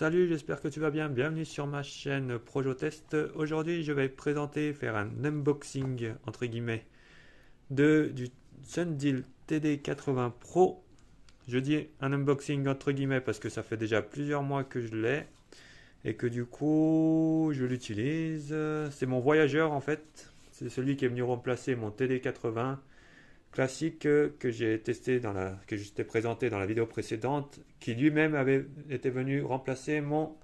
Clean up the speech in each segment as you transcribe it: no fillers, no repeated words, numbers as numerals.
Salut, j'espère que tu vas bien. Bienvenue sur ma chaîne Projotest. Aujourd'hui, je vais présenter, faire un unboxing entre guillemets du Sundial TD80 Pro. Je dis un unboxing entre guillemets parce que ça fait déjà plusieurs mois que je l'ai et que du coup, je l'utilise. C'est mon voyageur en fait. C'est celui qui est venu remplacer mon TD80 classique que j'ai testé que je t'ai présenté dans la vidéo précédente, qui lui-même avait été venu remplacer mon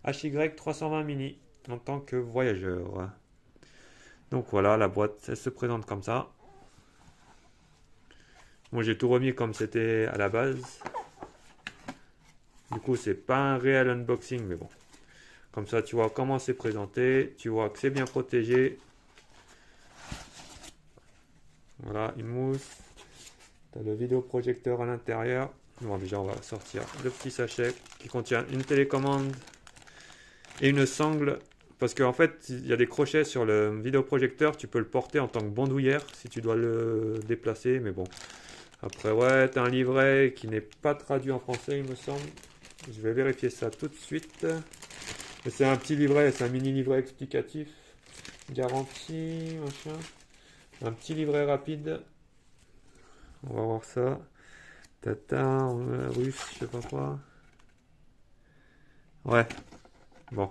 HY320 Mini en tant que voyageur. Donc voilà, la boîte, elle se présente comme ça. Moi j'ai tout remis comme c'était à la base. Du coup c'est pas un réel unboxing, mais bon. Comme ça tu vois comment c'est présenté, tu vois que c'est bien protégé. Voilà, une mousse. T'as le vidéoprojecteur à l'intérieur. Bon, déjà, on va sortir le petit sachet qui contient une télécommande et une sangle. Parce qu'en fait, il y a des crochets sur le vidéoprojecteur. Tu peux le porter en tant que bandoulière si tu dois le déplacer. Mais bon. Après, ouais, t'as un livret qui n'est pas traduit en français, il me semble. Je vais vérifier ça tout de suite. C'est un petit livret, c'est un mini livret explicatif. Garantie, machin. Un petit livret rapide. On va voir ça. Tata, russe, je sais pas quoi. Ouais, bon.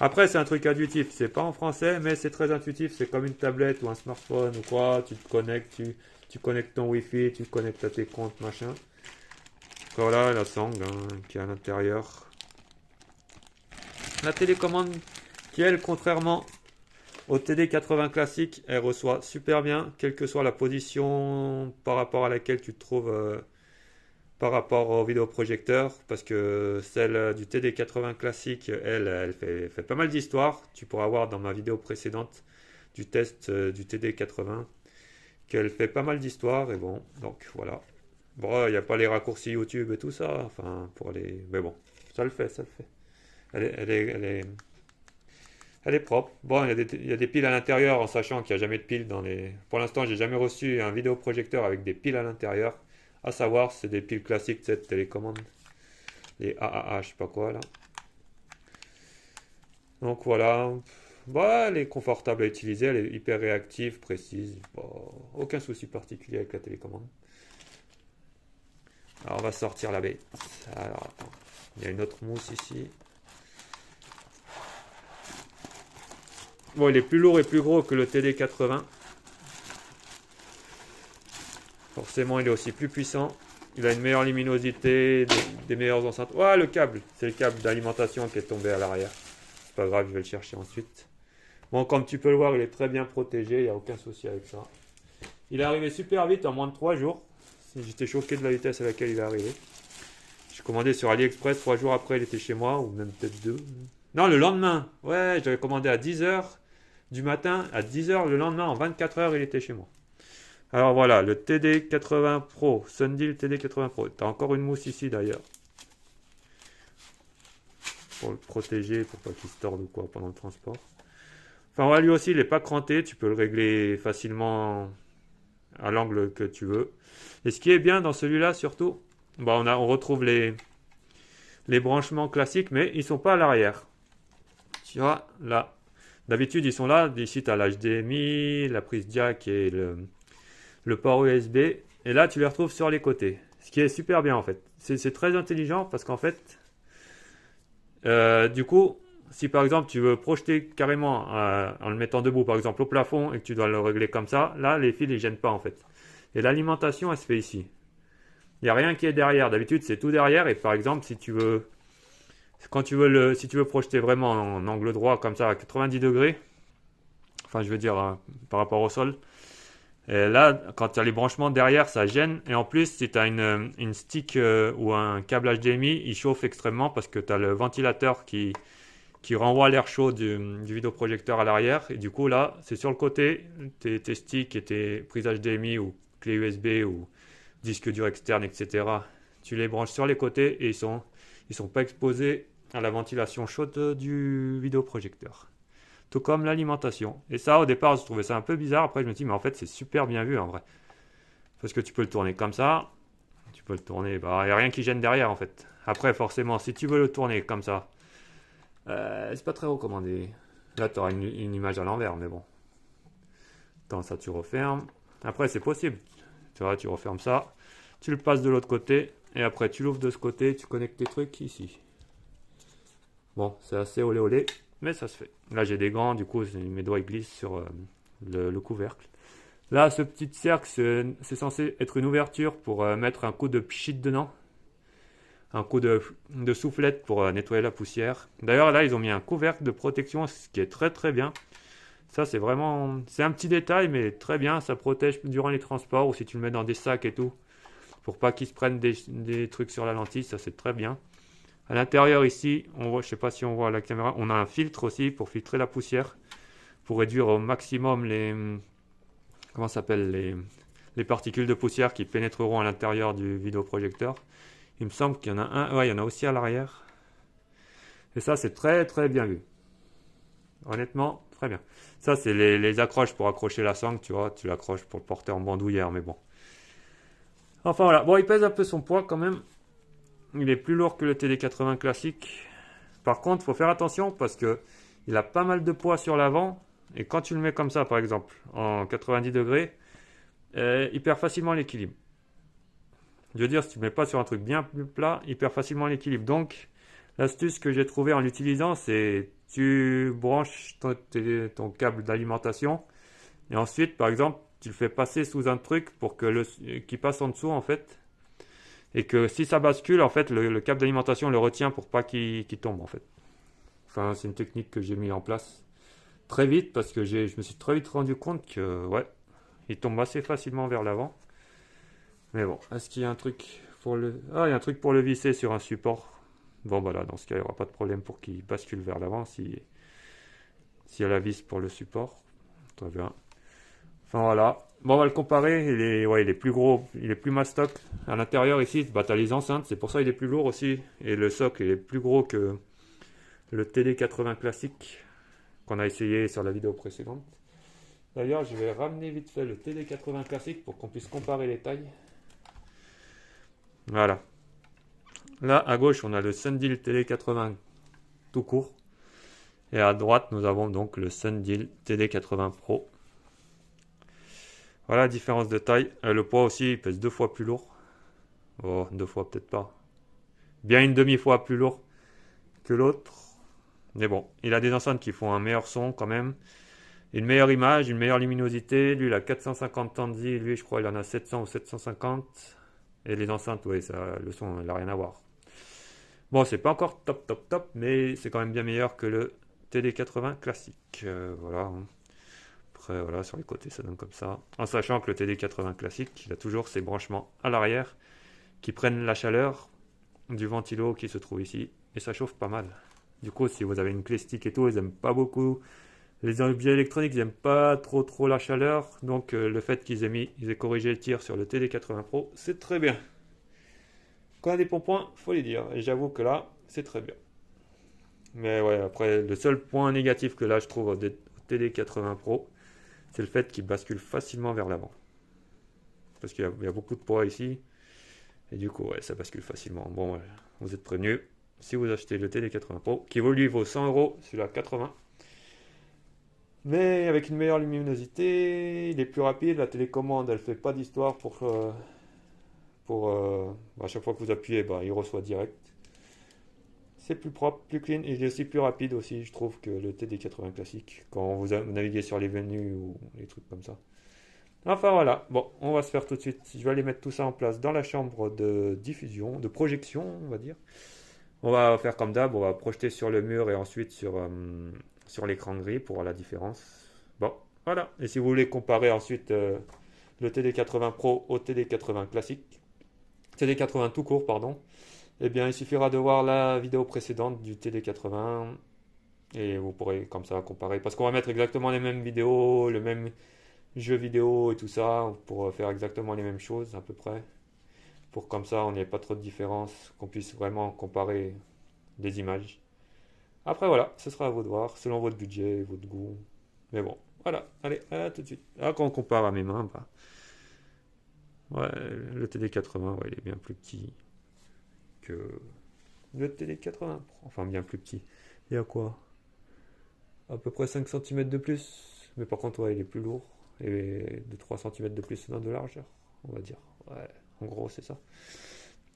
Après, c'est un truc intuitif. C'est pas en français, mais c'est très intuitif. C'est comme une tablette ou un smartphone ou quoi. Tu te connectes, tu connectes ton Wi-Fi, tu te connectes à tes comptes, machin. Voilà la sangle qui est à l'intérieur. La télécommande qui, elle, contrairement au TD80 classique, elle reçoit super bien, quelle que soit la position par rapport à laquelle tu te trouves par rapport au vidéoprojecteur, parce que celle du TD80 classique, elle fait pas mal d'histoire. Tu pourras voir dans ma vidéo précédente du test du TD80 qu'elle fait pas mal d'histoire, et bon, donc voilà. Bon, il n'y a pas les raccourcis YouTube et tout ça, enfin, pour les... Mais bon, ça le fait, ça le fait. Elle est propre. Bon, il y a des piles à l'intérieur, en sachant qu'il n'y a jamais de piles dans les... Pour l'instant, j'ai jamais reçu un vidéoprojecteur avec des piles à l'intérieur. À savoir, c'est des piles classiques de cette télécommande. Les AAA, je sais pas quoi, là. Donc voilà. Bah, elle est confortable à utiliser, elle est hyper réactive, précise. Bon, aucun souci particulier avec la télécommande. Alors, on va sortir la bête. Alors, attends. Il y a une autre mousse ici. Bon, il est plus lourd et plus gros que le TD80. Forcément, il est aussi plus puissant. Il a une meilleure luminosité, des meilleures enceintes. Ouais, le câble. C'est le câble d'alimentation qui est tombé à l'arrière. C'est pas grave, je vais le chercher ensuite. Bon, comme tu peux le voir, il est très bien protégé. Il n'y a aucun souci avec ça. Il est arrivé super vite, en moins de 3 jours. J'étais choqué de la vitesse à laquelle il est arrivé. J'ai commandé sur AliExpress. 3 jours après, il était chez moi. Ou même peut-être 2. Non, le lendemain. Ouais, j'avais commandé à 10h du matin. À 10h le lendemain, en 24 heures, il était chez moi. Alors voilà, le TD80 Pro, Sundial TD80 Pro. T'as encore une mousse ici d'ailleurs. Pour le protéger, pour pas qu'il se torde ou quoi pendant le transport. Enfin voilà, lui aussi il n'est pas cranté, tu peux le régler facilement à l'angle que tu veux. Et ce qui est bien dans celui-là surtout, bah on retrouve les branchements classiques, mais ils sont pas à l'arrière. Tu vois, là. D'habitude ils sont là, ici tu as l'HDMI, la prise jack et le port USB, et là tu les retrouves sur les côtés, ce qui est super bien en fait. C'est très intelligent parce qu'en fait, du coup, si par exemple tu veux projeter carrément en le mettant debout par exemple au plafond et que tu dois le régler comme ça, là les fils ils gênent pas en fait. Et l'alimentation elle se fait ici. Il n'y a rien qui est derrière, d'habitude c'est tout derrière, et par exemple si tu veux, si tu veux projeter vraiment en angle droit comme ça à 90 degrés, enfin je veux dire par rapport au sol, et là, quand tu as les branchements derrière, ça gêne. Et en plus, si tu as une stick ou un câble HDMI, il chauffe extrêmement parce que tu as le ventilateur qui renvoie l'air chaud du vidéoprojecteur à l'arrière. Et du coup, là, c'est sur le côté, tes sticks et tes prises HDMI ou clés USB ou disque dur externe, etc. Tu les branches sur les côtés et ils sont pas exposés à la ventilation chaude du vidéoprojecteur. Tout comme l'alimentation. Et ça, au départ, je trouvais ça un peu bizarre. Après, je me dis, mais en fait, c'est super bien vu en vrai. Parce que tu peux le tourner comme ça. Tu peux le tourner. Bah, il n'y a rien qui gêne derrière en fait. Après, forcément, si tu veux le tourner comme ça, c'est pas très recommandé. Là, tu auras une image à l'envers, mais bon. Attends, ça tu refermes. Après, c'est possible. Tu vois, tu refermes ça. Tu le passes de l'autre côté. Et après, tu l'ouvres de ce côté. Tu connectes tes trucs ici. Bon, c'est assez olé olé. Mais ça se fait. Là, j'ai des gants. Du coup, mes doigts ils glissent sur le couvercle. Là, ce petit cercle, c'est censé être une ouverture pour mettre un coup de pchit dedans. Un coup de soufflette pour nettoyer la poussière. D'ailleurs, là, ils ont mis un couvercle de protection, ce qui est très très bien. Ça, c'est vraiment... C'est un petit détail, mais très bien. Ça protège durant les transports ou si tu le mets dans des sacs et tout. Pour pas qu'ils se prennent des trucs sur la lentille, ça c'est très bien. À l'intérieur ici, on voit, je sais pas si on voit à la caméra, on a un filtre aussi pour filtrer la poussière. Pour réduire au maximum les... Comment ça s'appelle les particules de poussière qui pénétreront à l'intérieur du vidéoprojecteur. Il me semble qu'il y en a un. Ouais, il y en a aussi à l'arrière. Et ça, c'est très très bien vu. Honnêtement, très bien. Ça, c'est les accroches pour accrocher la sangle, tu vois. Tu l'accroches pour le porter en bandoulière, mais bon. Enfin voilà. Bon, il pèse un peu son poids quand même. Il est plus lourd que le TD80 classique. Par contre, il faut faire attention parce que il a pas mal de poids sur l'avant. Et quand tu le mets comme ça, par exemple, en 90 degrés, il perd facilement l'équilibre. Je veux dire, si tu ne mets pas sur un truc bien plus plat, il perd facilement l'équilibre. Donc, l'astuce que j'ai trouvée en l'utilisant, c'est tu branches ton câble d'alimentation et ensuite, par exemple, tu le fais passer sous un truc pour que qu'il passe en dessous en fait et que si ça bascule, en fait, le câble d'alimentation le retient pour pas qu'il tombe en fait. Enfin, c'est une technique que j'ai mis en place très vite parce que je me suis très vite rendu compte que ouais, il tombe assez facilement vers l'avant. Mais bon, est-ce qu'il y a un truc pour le... Ah, il y a un truc pour le visser sur un support. Bon, voilà, dans ce cas, il n'y aura pas de problème pour qu'il bascule vers l'avant s'il y a la vis pour le support. Très bien. Enfin, voilà. Bon, on va le comparer. Il est plus gros, il est plus mastoc. À l'intérieur, ici, bah, tu as les enceintes. C'est pour ça qu'il est plus lourd aussi. Et le socle, il est plus gros que le TD80 classique qu'on a essayé sur la vidéo précédente. D'ailleurs, je vais ramener vite fait le TD80 classique pour qu'on puisse comparer les tailles. Voilà. Là, à gauche, on a le Sundial TD80 tout court. Et à droite, nous avons donc le Sundial TD80 Pro. Voilà la différence de taille. Le poids aussi, il pèse 2 fois plus lourd. Oh, 2 fois peut-être pas. Bien une demi-fois plus lourd que l'autre. Mais bon, il a des enceintes qui font un meilleur son quand même. Une meilleure image, une meilleure luminosité. Lui, il a 450 Tandy. Lui, je crois, il en a 700 ou 750. Et les enceintes, oui, ça, le son, il n'a rien à voir. Bon, c'est pas encore top, top, top, mais c'est quand même bien meilleur que le TD80 classique. Voilà. Après, voilà, sur les côtés, ça donne comme ça. En sachant que le TD80 classique, il a toujours ses branchements à l'arrière qui prennent la chaleur du ventilo qui se trouve ici. Et ça chauffe pas mal. Du coup, si vous avez une clé stick et tout, ils aiment pas beaucoup. Les objets électroniques, ils n'aiment pas trop la chaleur. Donc, le fait ils aient corrigé le tir sur le TD80 Pro, c'est très bien. Quand on a des bons points, faut les dire. Et j'avoue que là, c'est très bien. Mais ouais, après, le seul point négatif que là, je trouve au TD80 Pro, c'est le fait qu'il bascule facilement vers l'avant. Parce qu'il y a beaucoup de poids ici. Et du coup, ouais, ça bascule facilement. Bon, ouais, vous êtes prévenus. Si vous achetez le TD80 Pro, qui lui vaut 100 euros, celui-là 80. Mais avec une meilleure luminosité, il est plus rapide. La télécommande, elle fait pas d'histoire à chaque fois que vous appuyez, bah, il reçoit direct. C'est plus propre, plus clean et il est aussi plus rapide aussi, je trouve, que le TD80 classique quand vous naviguez sur les menus ou les trucs comme ça. Enfin voilà, bon, on va se faire tout de suite. Je vais aller mettre tout ça en place dans la chambre de diffusion, de projection, on va dire. On va faire comme d'hab, on va projeter sur le mur et ensuite sur l'écran gris pour voir la différence. Bon, voilà. Et si vous voulez comparer ensuite le TD80 Pro au TD80 classique, TD80 tout court, pardon, eh bien, il suffira de voir la vidéo précédente du TD80 et vous pourrez comme ça comparer. Parce qu'on va mettre exactement les mêmes vidéos, le même jeu vidéo et tout ça pour faire exactement les mêmes choses à peu près. Pour comme ça, on n'ait pas trop de différence, qu'on puisse vraiment comparer des images. Après, voilà, ce sera à vous de voir, selon votre budget, votre goût. Mais bon, voilà, allez, à tout de suite. Ah, quand on compare à mes mains, bah, Ouais, le TD80, ouais, il est bien plus petit que le TD80 Pro. Enfin, bien plus petit. Il y a quoi? À peu près 5 cm de plus. Mais par contre, ouais, il est plus lourd. Et de 3 cm de plus dans de largeur, on va dire. Ouais, en gros, c'est ça.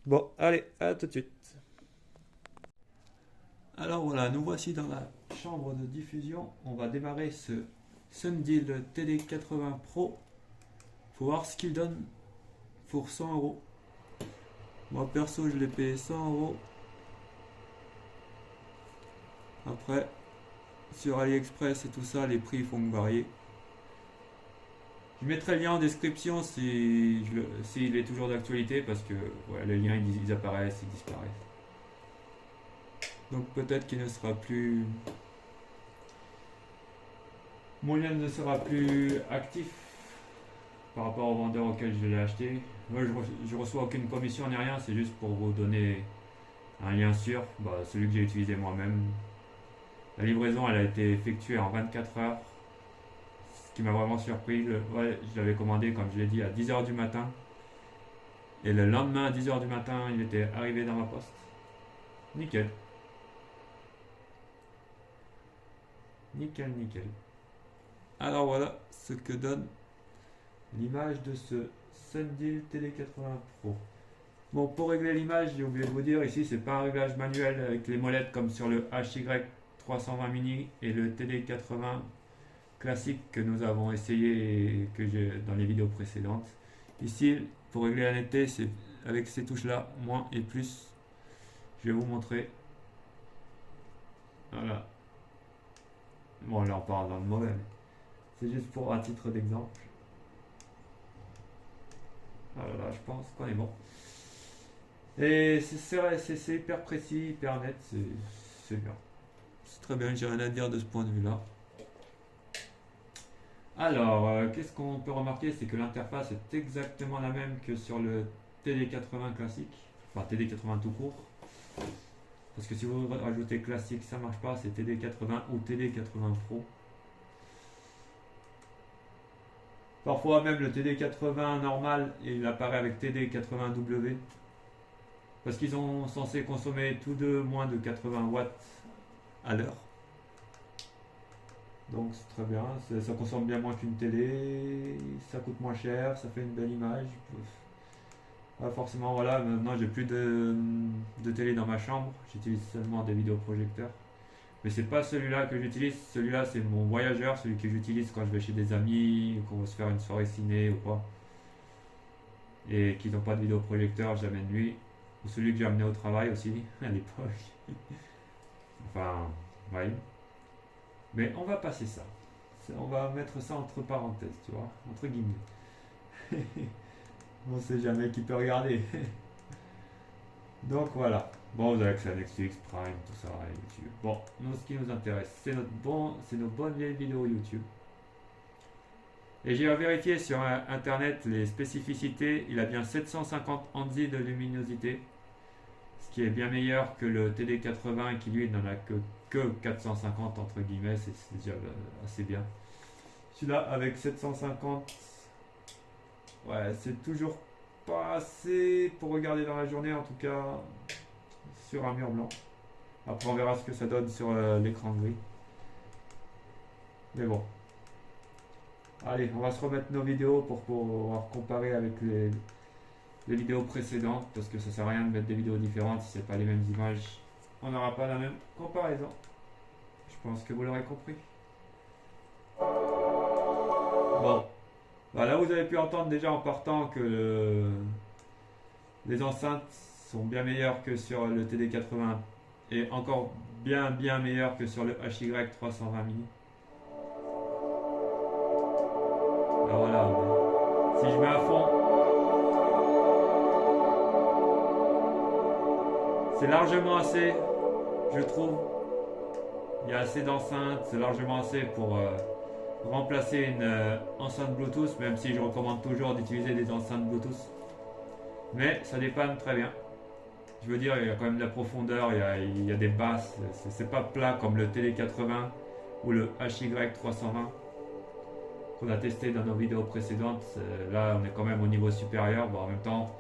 Bon, allez, à tout de suite. Alors voilà, nous voici dans la chambre de diffusion. On va démarrer ce Sundial TD80 Pro. Faut voir ce qu'il donne pour 100 €. Moi perso, je l'ai payé 100 €. Après, sur AliExpress et tout ça, les prix font varier. Je mettrai le lien en description s'il est toujours d'actualité parce que ouais, les liens ils apparaissent, ils disparaissent. Donc peut-être qu'il ne sera plus. Mon lien ne sera plus actif par rapport au vendeur auquel je l'ai acheté. Moi je reçois aucune commission ni rien, c'est juste pour vous donner un lien sûr, celui que j'ai utilisé moi-même. La livraison elle a été effectuée en 24 heures. Ce qui m'a vraiment surpris, ouais, je l'avais commandé comme je l'ai dit à 10 h du matin. Et le lendemain à 10 h du matin il était arrivé dans ma poste. Nickel. Nickel, nickel. Alors voilà ce que donne l'image de ce Sundial TD80 Pro. Bon, pour régler l'image, j'ai oublié de vous dire, ici c'est pas un réglage manuel avec les molettes comme sur le HY320 mini et le TD80 classique que nous avons essayé et que j'ai dans les vidéos précédentes. Ici, pour régler la netteté, c'est avec ces touches là, moins et plus. Je vais vous montrer. Voilà. Bon, là on parle dans le mauvais, mais c'est juste pour un titre d'exemple. Voilà, je pense qu'on est bon. Et c'est hyper précis, hyper net, c'est bien. C'est très bien, j'ai rien à dire de ce point de vue-là. Alors, qu'est-ce qu'on peut remarquer, c'est que l'interface est exactement la même que sur le TD80 classique, enfin TD80 tout court. Parce que si vous rajoutez classique, ça marche pas, c'est TD80 ou TD80 Pro. Parfois même le TD80 normal, il apparaît avec TD80W. Parce qu'ils sont censés consommer tous deux moins de 80 watts à l'heure. Donc c'est très bien, ça consomme bien moins qu'une télé, ça coûte moins cher, ça fait une belle image. Forcément, voilà, maintenant j'ai plus de télé dans ma chambre, j'utilise seulement des vidéoprojecteurs. Mais c'est pas celui-là que j'utilise, celui-là c'est mon voyageur, celui que j'utilise quand je vais chez des amis, qu'on veut se faire une soirée ciné ou quoi. Et qu'ils n'ont pas de vidéoprojecteur, j'amène lui. Ou celui que j'ai amené au travail aussi, à l'époque. Enfin, ouais. Mais on va passer ça. On va mettre ça entre parenthèses, tu vois, entre guillemets. On sait jamais qui peut regarder. Donc voilà. Bon, vous avez accès à Netflix, Prime, tout ça, et YouTube. Bon, nous, ce qui nous intéresse, c'est nos bonnes vieilles vidéos YouTube. Et j'ai vérifié sur internet les spécificités. Il a bien 750 hanzi de luminosité, ce qui est bien meilleur que le TD80 qui lui n'en a que 450 entre guillemets, c'est déjà assez bien. Celui-là avec 750, ouais, c'est toujours pas assez pour regarder dans la journée, en tout cas sur un mur blanc. Après on verra ce que ça donne sur l'écran gris. Mais bon. Allez, on va se remettre nos vidéos pour pouvoir comparer avec les vidéos précédentes, parce que ça sert à rien de mettre des vidéos différentes si c'est pas les mêmes images. On n'aura pas la même comparaison. Je pense que vous l'aurez compris. Bon. Là vous avez pu entendre déjà en partant que les enceintes sont bien meilleures que sur le TD80 et encore bien meilleures que sur le HY320 mini. Alors voilà, si je mets à fond, c'est largement assez, je trouve. Il y a assez d'enceintes, c'est largement assez pour remplacer une enceinte Bluetooth, même si je recommande toujours d'utiliser des enceintes Bluetooth. Mais ça dépanne très bien. Je veux dire, il y a quand même de la profondeur, il y a des basses, c'est pas plat comme le TD80 ou le HY320. qu'on a testé dans nos vidéos précédentes. Là, on est quand même au niveau supérieur. Bon, en même temps,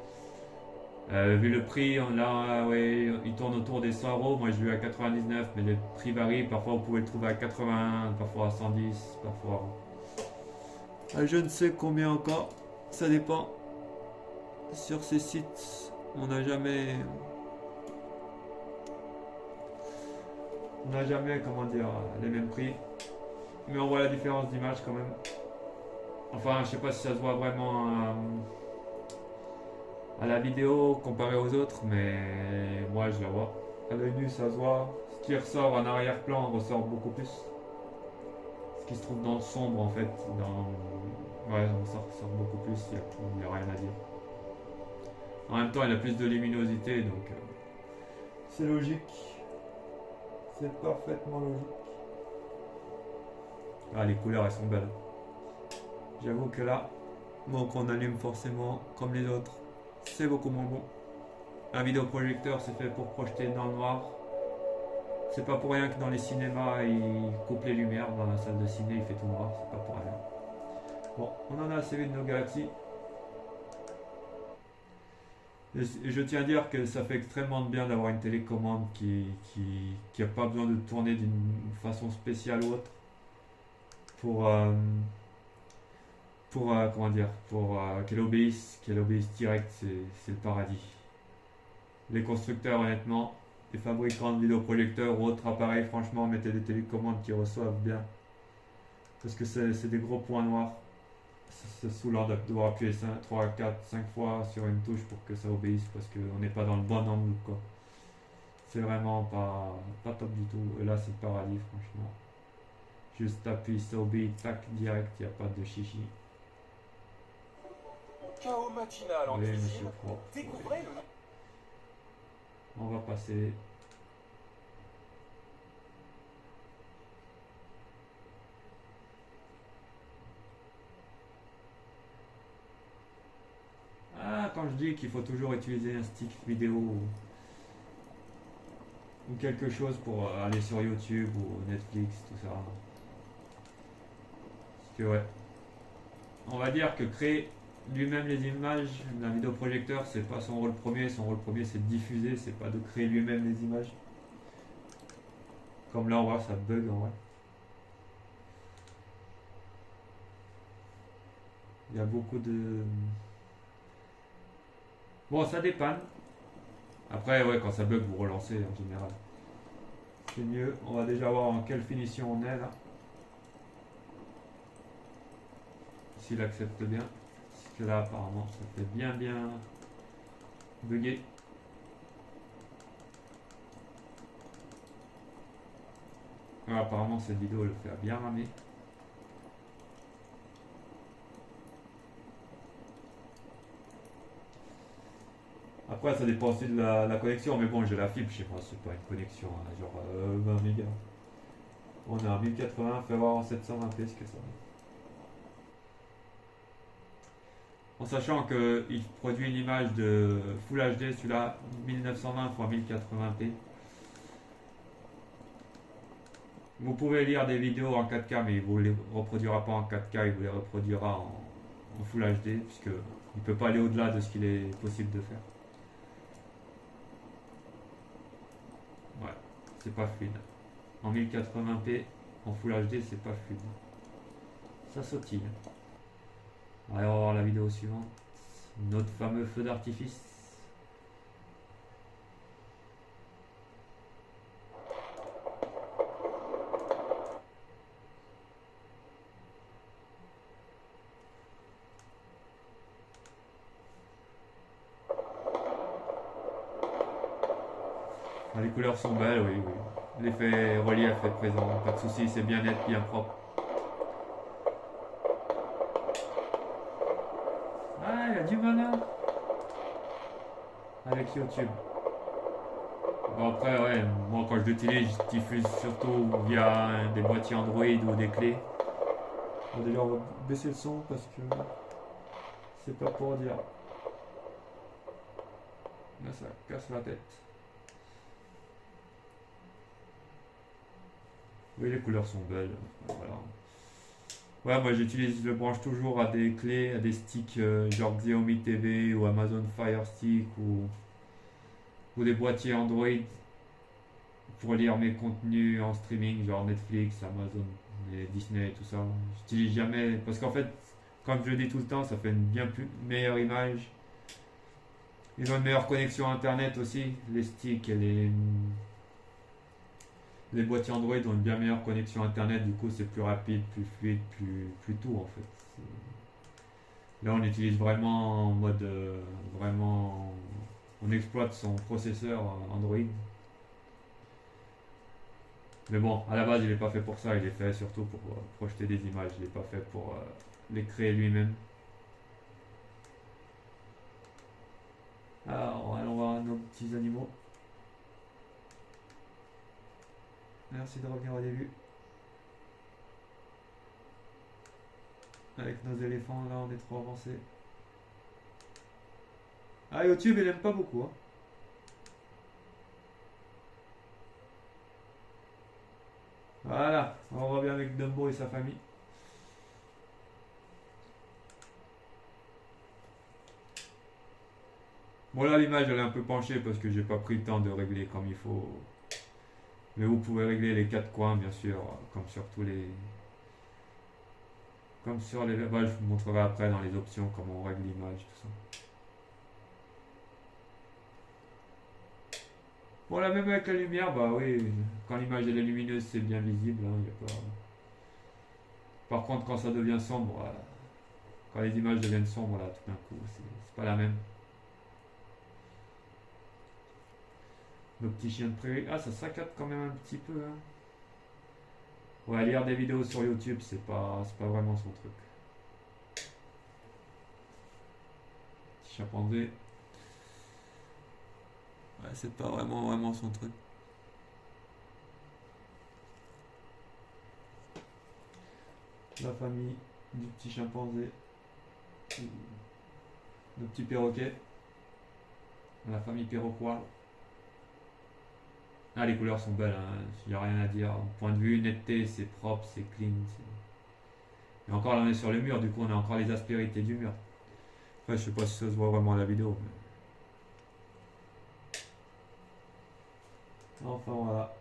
vu le prix, ouais, il tourne autour des 100 euros. Moi, je l'ai eu à 99, mais les prix varient. Parfois, vous pouvez le trouver à 80, parfois à 110, parfois à je ne sais combien encore. Ça dépend. Sur ces sites, on n'a jamais, comment dire, les mêmes prix. Mais on voit la différence d'image quand même. Enfin, je sais pas si ça se voit vraiment à la vidéo comparé aux autres, mais moi je la vois. À l'œil nu, ça se voit. Ce qui ressort en arrière-plan ressort beaucoup plus. Ce qui se trouve dans le sombre, en fait, ouais, ça ressort beaucoup plus. Il n'y a rien à dire. En même temps, il a plus de luminosité, donc c'est logique. C'est parfaitement logique. Ah, les couleurs, elles sont belles. J'avoue que là, bon, qu'on allume forcément comme les autres, c'est beaucoup moins bon. Un vidéoprojecteur, c'est fait pour projeter dans le noir. C'est pas pour rien que dans les cinémas, ils coupent les lumières. Dans la salle de ciné, il fait tout noir. C'est pas pour rien. Bon, on en a assez vu de nos galaxies. Et je tiens à dire que ça fait extrêmement de bien d'avoir une télécommande qui a pas besoin de tourner d'une façon spéciale ou autre pour comment dire, pour qu'elle obéisse direct, c'est le paradis. Les constructeurs, honnêtement, les fabricants de vidéoprojecteurs ou autres appareils, franchement, mettez des télécommandes qui reçoivent bien. Parce que c'est des gros points noirs. C'est saoulant de devoir appuyer 5, 3, 4, 5 fois sur une touche pour que ça obéisse parce qu'on n'est pas dans le bon angle, quoi. C'est vraiment pas top du tout. Et là, c'est le paradis, franchement. Juste appuie, ça obéit, tac, direct, il n'y a pas de chichi. Chaos matinal en cuisine. Découvrez le... On va passer. Ah, quand je dis qu'il faut toujours utiliser un stick vidéo ou quelque chose pour aller sur YouTube ou Netflix, tout ça. Parce que ouais. On va dire que créer lui-même les images d'un vidéoprojecteur, c'est pas son rôle premier. Son rôle premier, c'est de diffuser, c'est pas de créer lui-même les images. Comme là, on voit, ça bug en vrai. Il y a beaucoup de... Bon, ça dépanne. Après, ouais, quand ça bug, vous relancez en général. C'est mieux. On va déjà voir en quelle finition on est là. S'il accepte bien. Parce que là, apparemment, ça fait bien bugger. Ouais, apparemment, cette vidéo le fait bien ramer. Après, ça dépend aussi de la connexion, mais bon, j'ai la fibre chez moi, c'est pas une connexion, hein, genre 20 mégas. On est en 1080, fait voir en 720p ce que ça donne. En sachant qu'il produit une image de Full HD, celui-là 1920 x 1080p. Vous pouvez lire des vidéos en 4K, mais il ne vous les reproduira pas en 4K, il vous les reproduira en Full HD, puisqu'il ne peut pas aller au-delà de ce qu'il est possible de faire. Ouais, c'est pas fluide. En 1080p, en Full HD, c'est pas fluide. Ça sautille. Allez, on va voir la vidéo suivante. Notre fameux feu d'artifice. Ah, les couleurs sont belles, oui, oui. L'effet relief est présent, pas de soucis, c'est bien net, bien propre. Ah, il y a du malin avec YouTube. Bon, après, ouais, moi quand je l'utilise, je diffuse surtout via des boîtiers Android ou des clés. Bon, déjà, on va baisser le son parce que c'est pas pour dire. Là, ça casse la tête. Oui, les couleurs sont belles. Voilà. Ouais, moi je branche toujours à des clés, à des sticks genre Xiaomi TV ou Amazon Fire Stick ou des boîtiers Android pour lire mes contenus en streaming, genre Netflix, Amazon, et Disney et tout ça. J'utilise jamais, parce qu'en fait, comme je le dis tout le temps, ça fait une bien plus meilleure image. Ils ont une meilleure connexion internet aussi, les sticks et les boîtiers Android ont une bien meilleure connexion internet, du coup c'est plus rapide, plus fluide, plus tout en fait. Là on utilise vraiment en mode vraiment on exploite son processeur Android. Mais bon, à la base il n'est pas fait pour ça, il est fait surtout pour projeter des images, il n'est pas fait pour les créer lui-même. Alors allons voir nos petits animaux. Merci de revenir au début. Avec nos éléphants, là, on est trop avancé. Ah, YouTube, il aime pas beaucoup. Hein. Voilà, on revient avec Dumbo et sa famille. Bon, là, l'image, elle est un peu penchée parce que j'ai pas pris le temps de régler comme il faut. Mais vous pouvez régler les quatre coins, bien sûr, comme sur tous les... Comme sur les... Bah, je vous montrerai après dans les options comment on règle l'image, tout ça. Bon, là, même avec la lumière, bah oui, quand l'image elle est lumineuse, c'est bien visible. Hein, y a pas... Par contre, quand ça devient sombre, quand les images deviennent sombres, là, tout d'un coup, c'est pas la même. Nos petits chiens de prairie. Ah, ça saccade quand même un petit peu. Hein. Ouais, lire des vidéos sur YouTube, c'est pas vraiment son truc. Petit chimpanzé. Ouais, c'est pas vraiment son truc. La famille du petit chimpanzé. Le petit perroquet. La famille perroquois. Ah, les couleurs sont belles, hein. Il n'y a rien à dire. Point de vue, netteté, c'est propre, c'est clean. Et encore là, on est sur le mur, du coup, on a encore les aspérités du mur. Après, je sais pas si ça se voit vraiment à la vidéo. Mais... Enfin, voilà.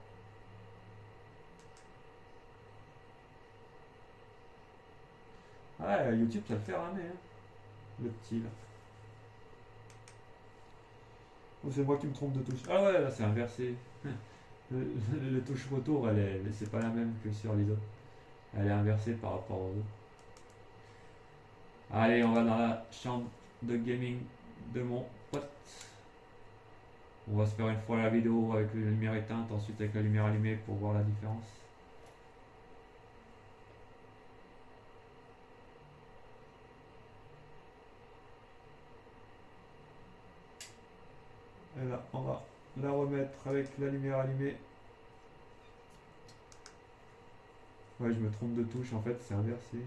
Ah, YouTube, ça le fait ramer, hein. Le petit, là. Oh, c'est moi qui me trompe de touche. Ah ouais, là, c'est inversé. Le touche retour, c'est pas la même que sur les autres. Elle est inversée par rapport aux autres. Allez, on va dans la chambre de gaming de mon pote. On va se faire une fois la vidéo avec la lumière éteinte, ensuite avec la lumière allumée pour voir la différence. Et là, on va la remettre avec la lumière allumée. Ouais, je me trompe de touche, en fait, c'est inversé.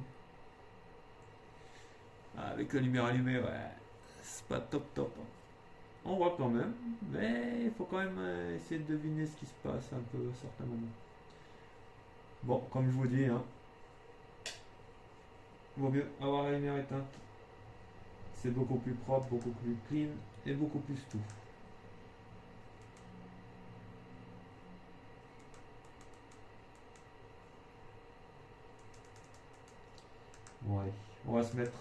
Ah, avec la lumière allumée, ouais, c'est pas top. On voit quand même, mais il faut quand même essayer de deviner ce qui se passe un peu à certains moments. Bon, comme je vous dis, hein, vaut mieux avoir la lumière éteinte. C'est beaucoup plus propre, beaucoup plus clean et beaucoup plus tout. Bon, allez, on va se mettre.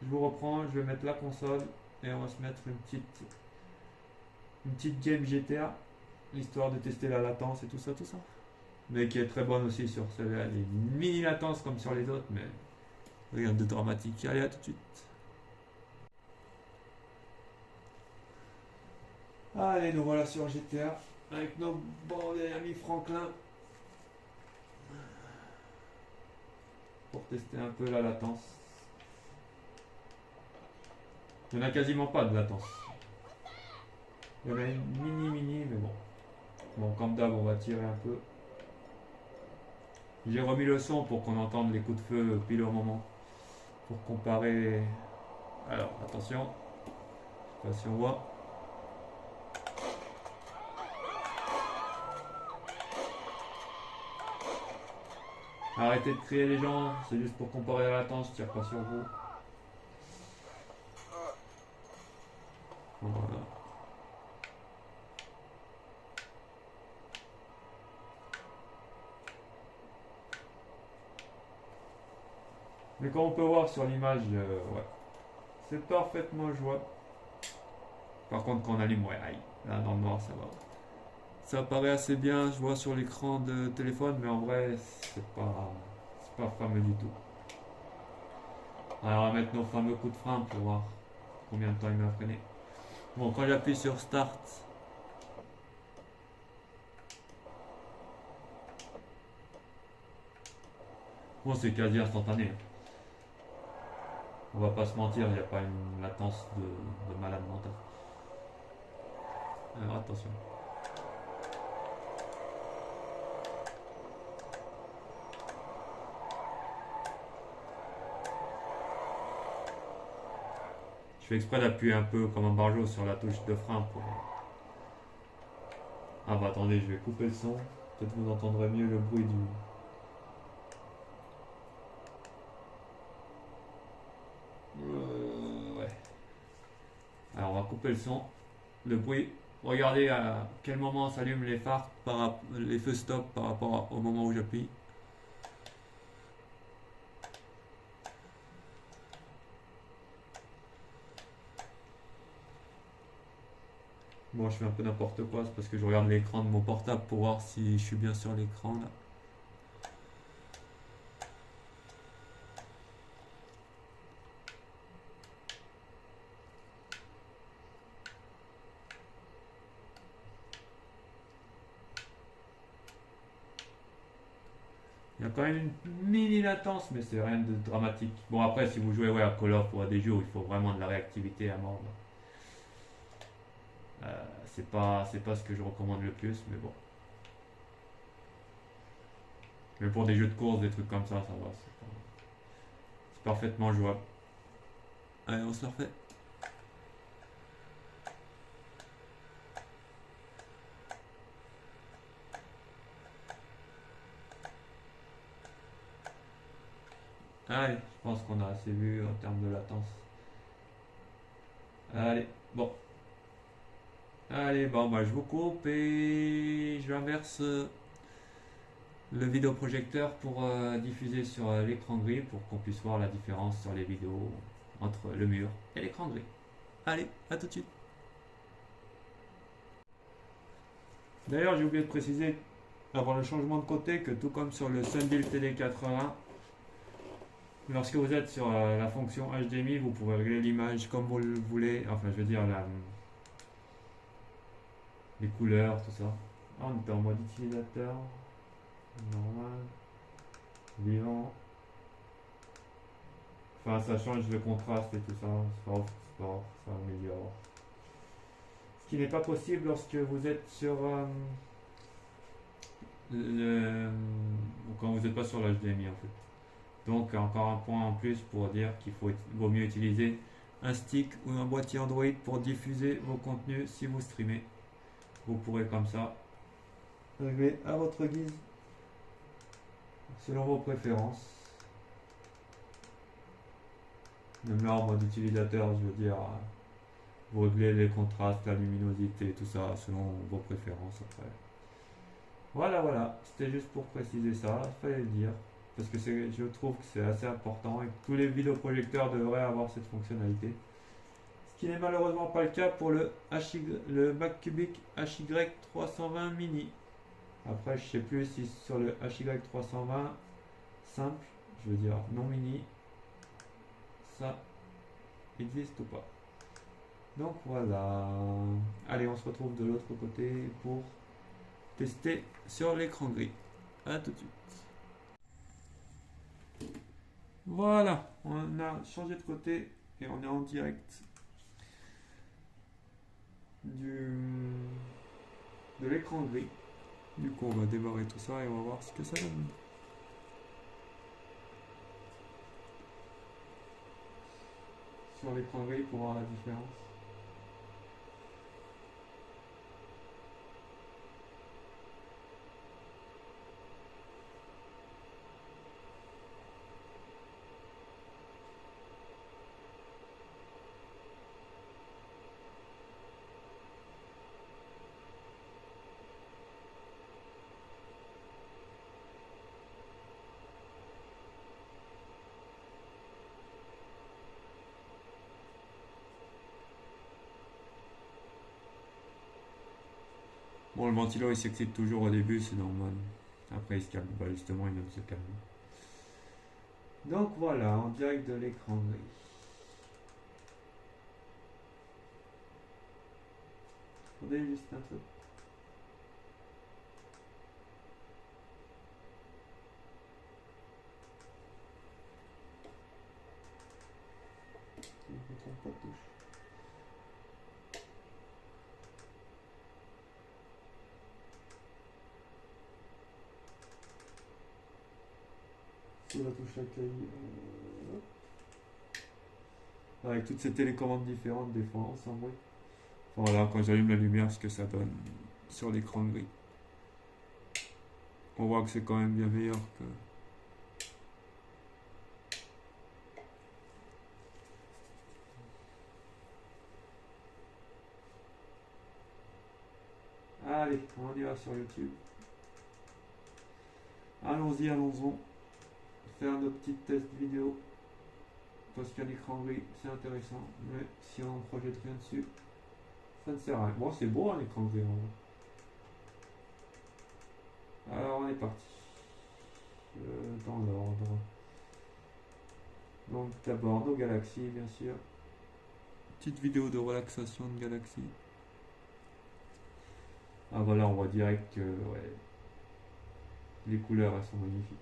Je vous reprends, je vais mettre la console et on va se mettre une petite game GTA, histoire de tester la latence et tout ça. Mais qui est très bonne aussi sur celle-là. Elle est mini latence comme sur les autres, mais rien de dramatique. Allez, à tout de suite. Allez, nous voilà sur GTA avec nos bons amis Franklin pour tester un peu la latence. Il n'y en a quasiment pas de latence. Il y en a une mini, mais bon. Bon, comme d'hab, on va tirer un peu. J'ai remis le son pour qu'on entende les coups de feu pile au moment. Pour comparer. Alors, attention. Je sais pas si on voit. Arrêtez de crier les gens, c'est juste pour comparer la latence, je tire pas sur vous. Voilà. Mais comme on peut voir sur l'image, ouais, c'est parfaitement jouable. Par contre, quand on allume, ouais, aïe, là dans le noir, ça va. Ça paraît assez bien, je vois sur l'écran de téléphone, mais en vrai, c'est pas fameux du tout. Alors, on va mettre nos fameux coups de frein pour voir combien de temps il m'a freiné. Bon, quand j'appuie sur Start, bon, c'est quasi instantané. On va pas se mentir, il n'y a pas une latence de malade mental. Alors, attention. Je fais exprès d'appuyer un peu comme un barjot sur la touche de frein pour. Ah bah attendez, je vais couper le son. Peut-être vous entendrez mieux le bruit du. Ouais. Alors on va couper le son. Le bruit. Regardez à quel moment s'allument les phares, les feux stop par rapport au moment où j'appuie. Bon, je fais un peu n'importe quoi, c'est parce que je regarde l'écran de mon portable pour voir si je suis bien sur l'écran là. Il y a quand même une mini latence, mais c'est rien de dramatique. Bon, après, si vous jouez ouais, à Call of ou à des jeux où il faut vraiment de la réactivité à mort, c'est pas ce que je recommande le plus, mais bon. Mais pour des jeux de course, des trucs comme ça va. C'est parfaitement jouable. Allez, on se le refait. Allez, je pense qu'on a assez vu en termes de latence. Allez, bon. Allez, bon, bah, je vous coupe et je inverse le vidéoprojecteur pour diffuser sur l'écran gris pour qu'on puisse voir la différence sur les vidéos entre le mur et l'écran gris. Allez, à tout de suite. D'ailleurs, j'ai oublié de préciser avant le changement de côté que tout comme sur le Sundial TD80, lorsque vous êtes sur la fonction HDMI, vous pouvez régler l'image comme vous le voulez, enfin je veux dire les couleurs, tout ça. Ah, on est en mode utilisateur, normal, vivant. Enfin, ça change le contraste et tout ça, ça améliore. Ce qui n'est pas possible lorsque vous êtes sur quand vous n'êtes pas sur l'HDMI en fait. Donc encore un point en plus pour dire qu'il vaut mieux utiliser un stick ou un boîtier Android pour diffuser vos contenus si vous streamez. Vous pourrez comme ça régler à votre guise selon vos préférences. Même là en mode utilisateur, je veux dire, vous réglez les contrastes, la luminosité, tout ça selon vos préférences après. Voilà, c'était juste pour préciser ça, il fallait le dire. Parce que je trouve que c'est assez important et que tous les vidéoprojecteurs devraient avoir cette fonctionnalité. Ce qui n'est malheureusement pas le cas pour le MacCubic HY320 mini. Après, je sais plus si sur le HY320 simple, je veux dire non mini, ça existe ou pas. Donc voilà. Allez, on se retrouve de l'autre côté pour tester sur l'écran gris. A tout de suite. Voilà, on a changé de côté et on est en direct de l'écran gris. Du coup, on va démarrer tout ça et on va voir ce que ça donne. Sur l'écran gris pour voir la différence. Bon, le ventilo il s'excite toujours au début, c'est normal. Après il se calme. Bah, justement, il vient de se calmer. Donc voilà, en direct de l'écran gris. Attendez juste un peu. Je ne trompe pas de touche. Sur la touche accueil. Avec toutes ces télécommandes différentes, des fois, sans bruit. Voilà, quand j'allume la lumière, ce que ça donne sur l'écran gris. On voit que c'est quand même bien meilleur que... Allez, on y va sur YouTube. Allons-y, allons-y. Faire nos petites tests vidéo. Parce qu'un écran gris, c'est intéressant. Mais si on projette rien dessus, ça ne sert à rien. Bon, c'est beau un écran gris en vrai. Alors, on est parti. Dans l'ordre. Donc, d'abord, nos galaxies, bien sûr. Petite vidéo de relaxation de galaxies. Ah, voilà, on voit direct que ouais, les couleurs, elles sont magnifiques.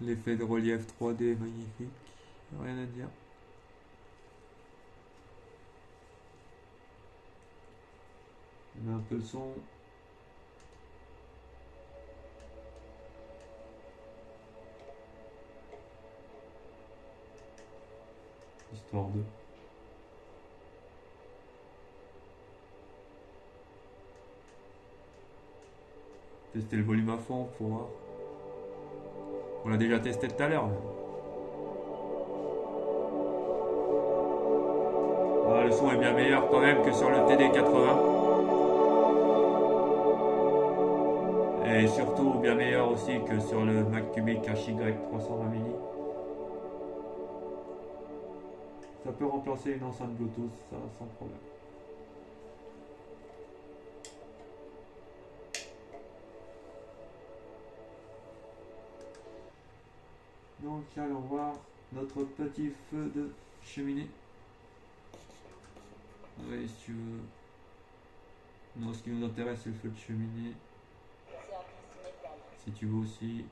L'effet de relief 3D est magnifique. Rien à dire. On a un peu le son. Histoire de. Tester le volume à fond pour voir. On l'a déjà testé tout à l'heure. Ah, le son est bien meilleur quand même que sur le TD80. Et surtout bien meilleur aussi que sur le Mac Cubic HY320 mini. Ça peut remplacer une enceinte Bluetooth, ça sans problème. Donc allons voir notre petit feu de cheminée. Oui, si tu veux. Non, ce qui nous intéresse c'est le feu de cheminée. Si tu veux aussi.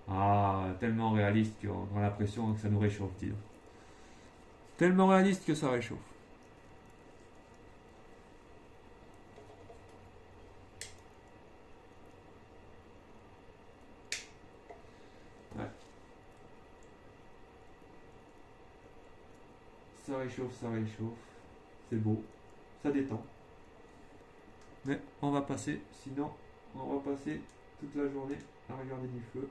Ah, tellement réaliste qu'on a l'impression que ça nous réchauffe, dis donc. Tellement réaliste que ça réchauffe. Ouais. Ça réchauffe, ça réchauffe. C'est beau. Ça détend. Mais on va passer, sinon on va passer toute la journée à regarder du feu.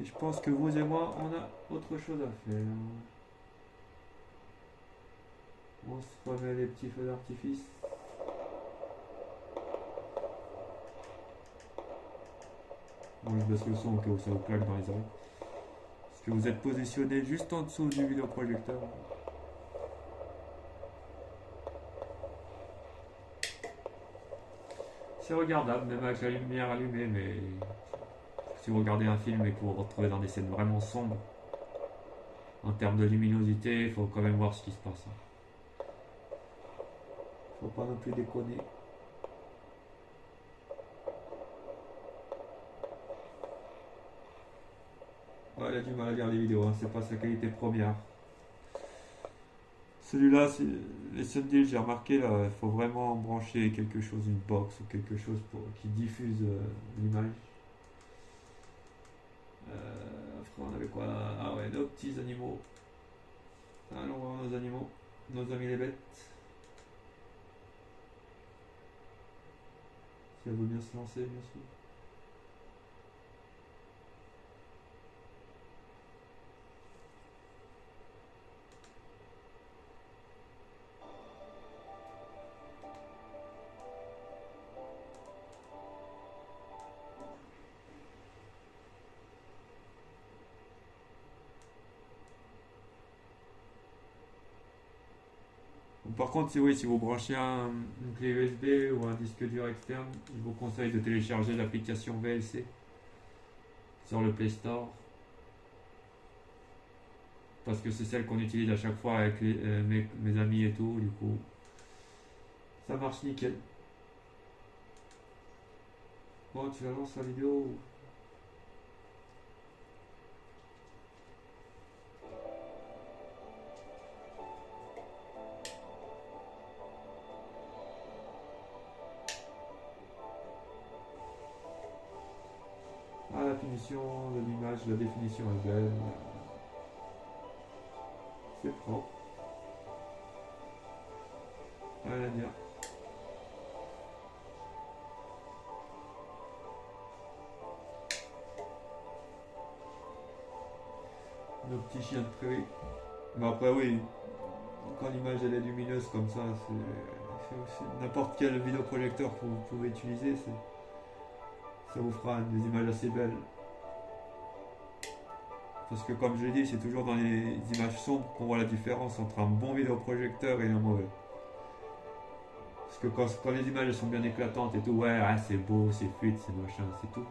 Et je pense que vous et moi, on a autre chose à faire. On se remet les petits feux d'artifice. Bon, je baisse le son au cas où ça vous claque dans les oreilles. Parce que vous êtes positionné juste en dessous du vidéoprojecteur. C'est regardable, même avec la lumière allumée, mais si vous regardez un film et que vous vous retrouvez dans des scènes vraiment sombres, en termes de luminosité, il faut quand même voir ce qui se passe. Faut pas non plus déconner. Ouais, il a du mal à lire les vidéos, hein, c'est pas sa qualité première. Celui-là, les Sundial, j'ai remarqué, là, il faut vraiment brancher quelque chose, une box ou quelque chose qui diffuse l'image. Après, on avait quoi? Ah ouais, nos petits animaux. Allons voir nos animaux, nos amis les bêtes. Si elle veut bien se lancer, bien sûr. Par contre, si vous branchez une clé USB ou un disque dur externe, je vous conseille de télécharger l'application VLC sur le Play Store. Parce que c'est celle qu'on utilise à chaque fois avec mes amis et tout, du coup. Ça marche nickel. Bon, tu vas voir la vidéo. Ah, la finition de l'image, la définition est belle. C'est propre. Rien à dire. Nos petits chiens de prairie. Mais après, oui, quand l'image elle est lumineuse comme ça, c'est n'importe quel vidéoprojecteur que vous pouvez utiliser, ça vous fera des images assez belles. Parce que comme je l'ai dit, c'est toujours dans les images sombres qu'on voit la différence entre un bon vidéoprojecteur et un mauvais. Parce que quand les images sont bien éclatantes et tout, ouais, ah, c'est beau, c'est fluide, c'est machin, c'est tout.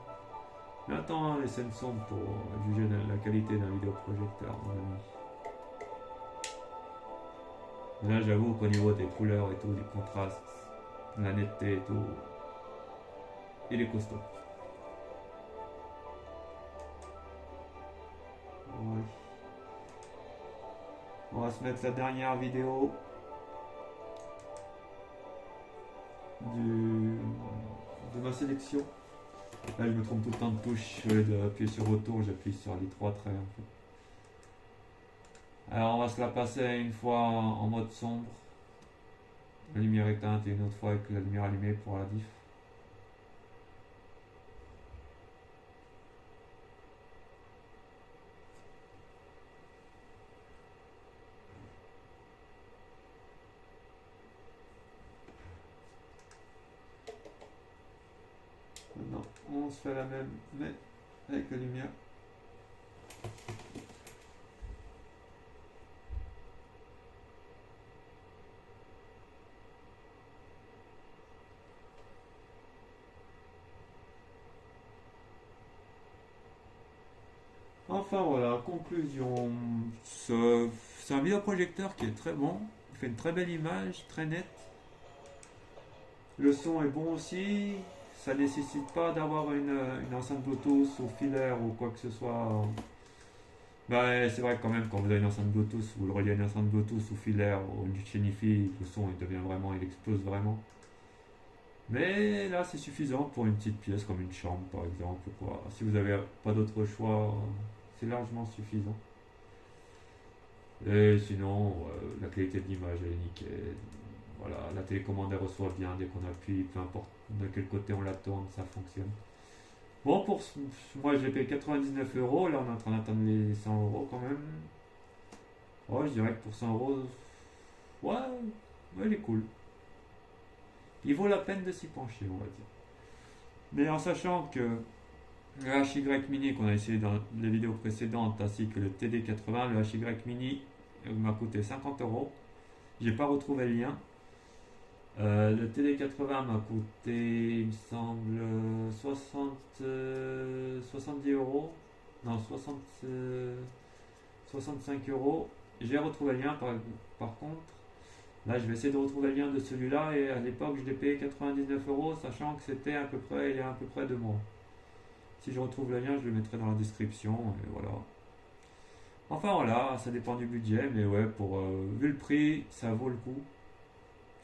Mais attends, les scènes sombres pour juger de la qualité d'un vidéoprojecteur, mon ami. Là, j'avoue qu'au niveau des couleurs et tout, des contrastes, la netteté et tout, il est costaud. Ouais. On va se mettre la dernière vidéo de ma sélection. Là, je me trompe tout le temps de touche. Au lieu d'appuyer sur retour, j'appuie sur les trois traits. En fait. Alors, on va se la passer une fois en mode sombre, la lumière éteinte, et une autre fois avec la lumière allumée pour la diff. Maintenant, on se fait la même, mais avec la lumière. Enfin voilà, conclusion. C'est un vidéoprojecteur qui est très bon. Il fait une très belle image, très nette. Le son est bon aussi. Ça nécessite pas d'avoir une enceinte Bluetooth ou filaire ou quoi que ce soit. Bah, c'est vrai que quand même, quand vous avez une enceinte Bluetooth, vous le reliez à une enceinte Bluetooth ou filaire ou une chaîne Hi-Fi, le son il devient vraiment, il explose vraiment. Mais là, c'est suffisant pour une petite pièce comme une chambre par exemple. Quoi. Si vous n'avez pas d'autre choix, c'est largement suffisant. Et sinon, la qualité de l'image elle est nickel. Voilà, la télécommande elle reçoit bien dès qu'on appuie, peu importe de quel côté on la tourne, ça fonctionne. Bon, moi j'ai payé 99 euros, là on est en train d'atteindre les 100 euros quand même. Ouais, je dirais que pour 100 euros, ouais, ouais, il est cool. Il vaut la peine de s'y pencher, on va dire. Mais en sachant que le HY Mini qu'on a essayé dans les vidéos précédentes, ainsi que le TD80, le HY Mini m'a coûté 50 euros. J'ai pas retrouvé le lien. Le TD80 m'a coûté, il me semble, 70 euros. Non, 65 euros. J'ai retrouvé le lien par contre. Là, je vais essayer de retrouver le lien de celui-là. Et à l'époque, je l'ai payé 99 euros, sachant que c'était à peu près, il y a à peu près 2 mois. Si je retrouve le lien, je le mettrai dans la description. Et voilà. Enfin voilà, ça dépend du budget. Mais ouais, vu le prix, ça vaut le coup.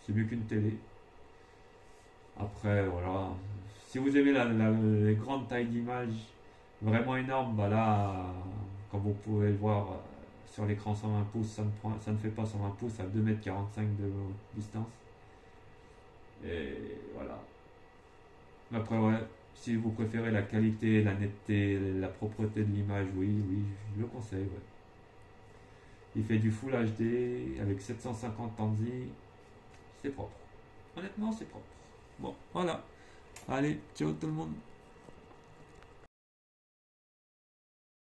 C'est mieux qu'une télé. Après, voilà. Si vous aimez les grandes tailles d'image vraiment énormes, bah là, comme vous pouvez le voir sur l'écran 120 pouces, ça ne fait pas 120 pouces à 2,45 m de distance. Et voilà. Après, ouais, si vous préférez la qualité, la netteté, la propreté de l'image, oui, je le conseille, ouais. Il fait du Full HD avec 750 Tansi. C'est propre. Honnêtement, c'est propre. Bon, voilà. Allez, ciao tout le monde.